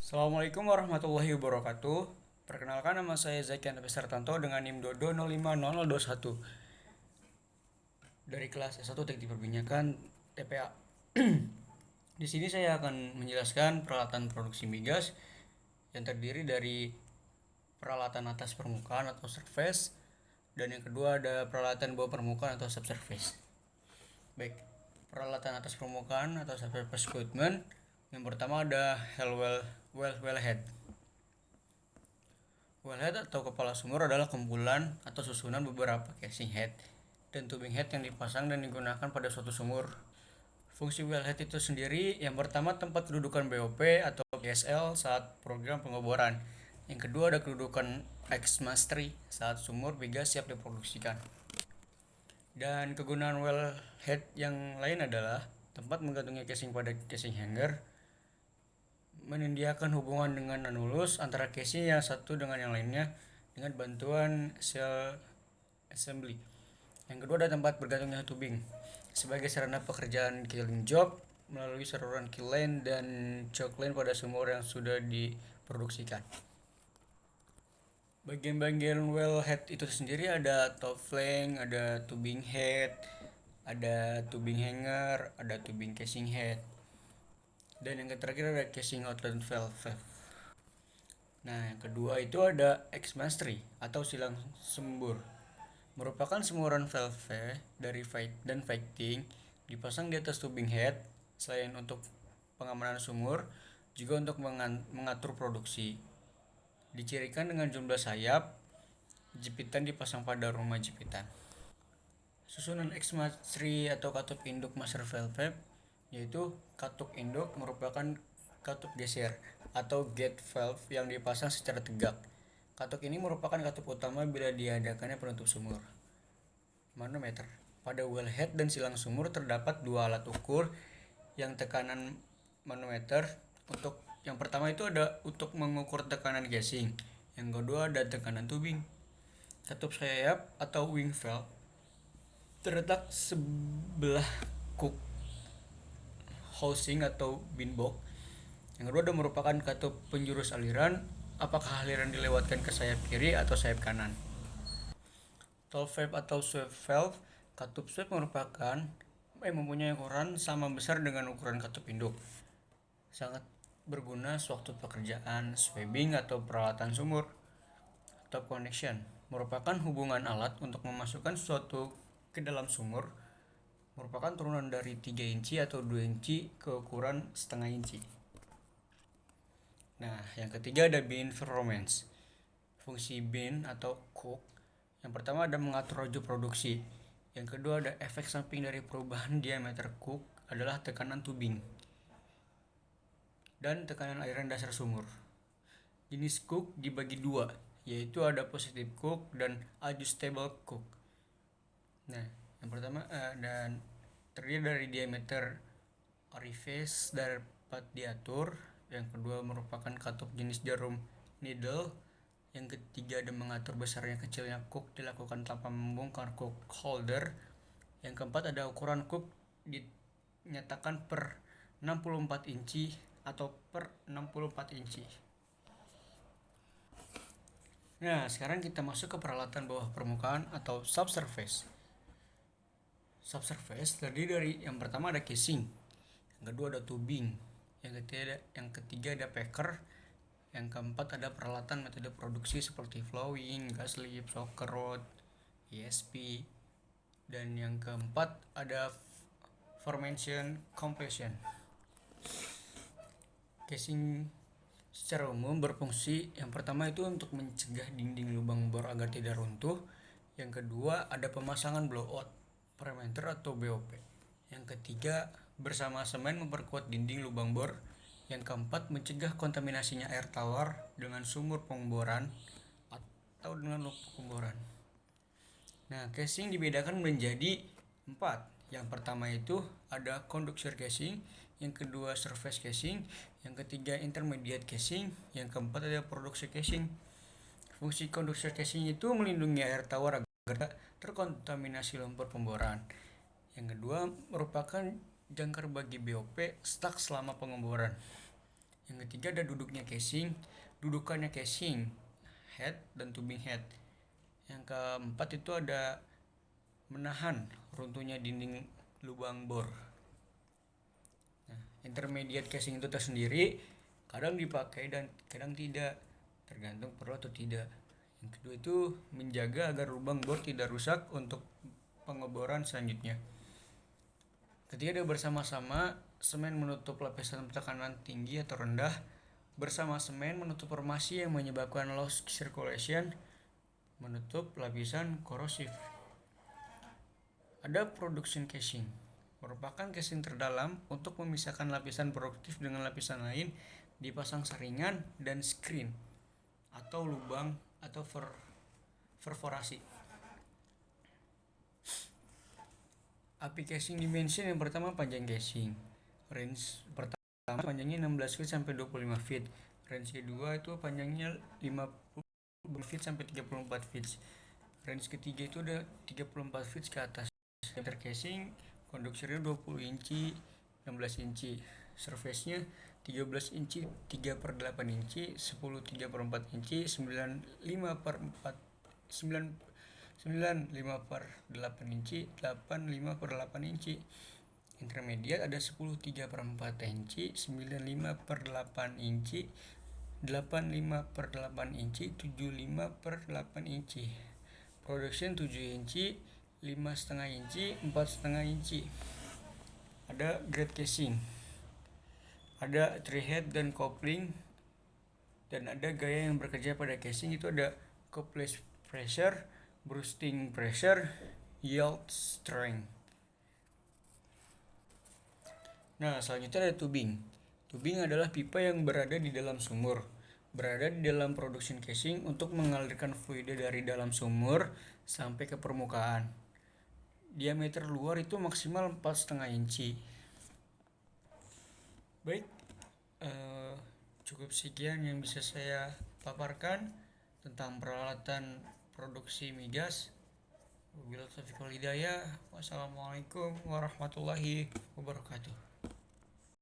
Assalamualaikum warahmatullahi wabarakatuh. Perkenalkan, nama saya Zakian Sertanto dengan NIM Dodo 050021 dari kelas S1 Teknik Perminyakan TPA. Di sini saya akan menjelaskan peralatan produksi migas yang terdiri dari peralatan atas permukaan atau surface, dan yang kedua ada peralatan bawah permukaan atau subsurface. Baik, peralatan atas permukaan atau subsurface equipment. Yang pertama ada wellhead. Wellhead atau kepala sumur adalah kumpulan atau susunan beberapa casing head dan tubing head yang dipasang dan digunakan pada suatu sumur. Fungsi wellhead itu sendiri, yang pertama tempat kedudukan BOP atau PSL saat program pengeboran. Yang kedua ada kedudukan X-mastery saat sumur migas siap diproduksikan. Dan kegunaan wellhead yang lain adalah tempat menggantungnya casing pada casing hanger, menyediakan hubungan dengan anulus antara casing yang satu dengan yang lainnya dengan bantuan cell assembly. Yang kedua ada tempat bergantungnya tubing sebagai sarana pekerjaan killing job melalui saluran kill line dan choke line pada sumur yang sudah diproduksikan. Bagian-bagian wellhead itu sendiri ada top flank, ada tubing head, ada tubing hanger, ada tubing casing head, dan yang terakhir ada casing outlet valve. Nah, yang kedua itu ada X-mastery atau silang sembur. Merupakan semburan valve dari dan fighting dipasang di atas tubing head selain untuk pengamanan sumur, juga untuk mengatur produksi. Dicirikan dengan jumlah sayap, jepitan dipasang pada rumah jepitan. Susunan X-mastery atau katup induk master valve, yaitu katup induk merupakan katup geser atau gate valve yang dipasang secara tegak. Katup ini merupakan katup utama bila diadakannya penutup sumur. Manometer. Pada wellhead dan silang sumur terdapat dua alat ukur yang tekanan manometer. Untuk yang pertama itu ada untuk mengukur tekanan casing. Yang kedua ada tekanan tubing. Katup sayap atau wing valve terletak sebelah cook housing atau bin box. Yang kedua ada merupakan katup penjurus aliran, apakah aliran dilewatkan ke sayap kiri atau sayap kanan. Toll valve atau sweep valve. Katup sweep mempunyai ukuran sama besar dengan ukuran katup induk. Sangat berguna sewaktu pekerjaan sweeping atau peralatan sumur. Top connection merupakan hubungan alat untuk memasukkan sesuatu ke dalam sumur, merupakan turunan dari 3 inci atau 2 inci ke ukuran setengah inci. Nah, yang ketiga ada bin performance. Fungsi bin atau cook, yang pertama ada mengatur laju produksi. Yang kedua ada efek samping dari perubahan diameter cook adalah tekanan tubing dan tekanan aliran dasar sumur. Jenis cook dibagi dua, yaitu ada positive cook dan adjustable cook. Nah, yang pertama dan terdiri dari diameter orifice dapat diatur. Yang kedua merupakan katup jenis jarum needle. Yang ketiga ada mengatur besarnya kecilnya cook dilakukan tanpa membongkar cook holder. Yang keempat ada ukuran cook dinyatakan per 64 inci atau per 64 inci. Nah, sekarang kita masuk ke peralatan bawah permukaan atau subsurface. Subsurface terdiri dari, yang pertama ada casing, yang kedua ada tubing, yang ketiga ada packer, yang keempat ada peralatan metode produksi seperti flowing, gas lift, soaker rod, ESP, dan yang keempat ada formation completion. Casing secara umum berfungsi, yang pertama itu untuk mencegah dinding lubang bor agar tidak runtuh. Yang kedua ada pemasangan blowout parameter atau BOP. Yang ketiga bersama semen memperkuat dinding lubang bor. Yang keempat mencegah kontaminasinya air tawar dengan sumur pengboran atau dengan lubang pengboran. Nah, casing dibedakan menjadi 4. Yang pertama itu ada conductor casing, yang kedua surface casing, yang ketiga intermediate casing, yang keempat ada production casing. Fungsi conductor casing itu melindungi air tawar agar terkontaminasi lumpur pemboran. Yang kedua merupakan jangkar bagi BOP stuck selama pengeboran. Yang ketiga ada dudukannya casing, head dan tubing head. Yang keempat itu ada menahan runtuhnya dinding lubang bor. Nah, intermediate casing itu tersendiri kadang dipakai dan kadang tidak, tergantung perlu atau tidak. Yang kedua itu menjaga agar lubang bor tidak rusak untuk pengeboran selanjutnya. Ketiga ada bersama-sama, semen menutup lapisan tekanan tinggi atau rendah bersama semen menutup formasi yang menyebabkan loss circulation, menutup lapisan korosif. Ada production casing, merupakan casing terdalam untuk memisahkan lapisan produktif dengan lapisan lain, dipasang saringan dan screen atau lubang atau perforasi. Api casing dimension yang pertama panjang casing. Range pertama panjangnya 16 feet sampai 25 feet. Range kedua itu panjangnya 50 feet sampai 34 feet. Range ketiga itu udah 34 feet ke atas. Diameter casing konduksinya 20 inci, 16 inci. Surface-nya 13 inci, 3/8 inci, 10 3/4 inci, 9/5/8 inci, 8/5/8 inci. Intermediate ada 10 3/4 inci, 9/5/8 inci, 8/5/8 inci, 7/5/8 inci. Production 7 inci, 5,5 inci, 4,5 inci. Ada grade casing, ada three head dan coupling, dan ada gaya yang bekerja pada casing. Itu ada couplage pressure, bursting pressure, yield strength. Nah, selanjutnya ada tubing. Tubing adalah pipa yang berada di dalam sumur, berada di dalam production casing untuk mengalirkan fluida dari dalam sumur sampai ke permukaan. Diameter luar itu maksimal 4,5 inci. Baik, cukup sekian yang bisa saya paparkan tentang peralatan produksi migas. Wabillahi taufiq wal hidayah. Wassalamualaikum warahmatullahi wabarakatuh.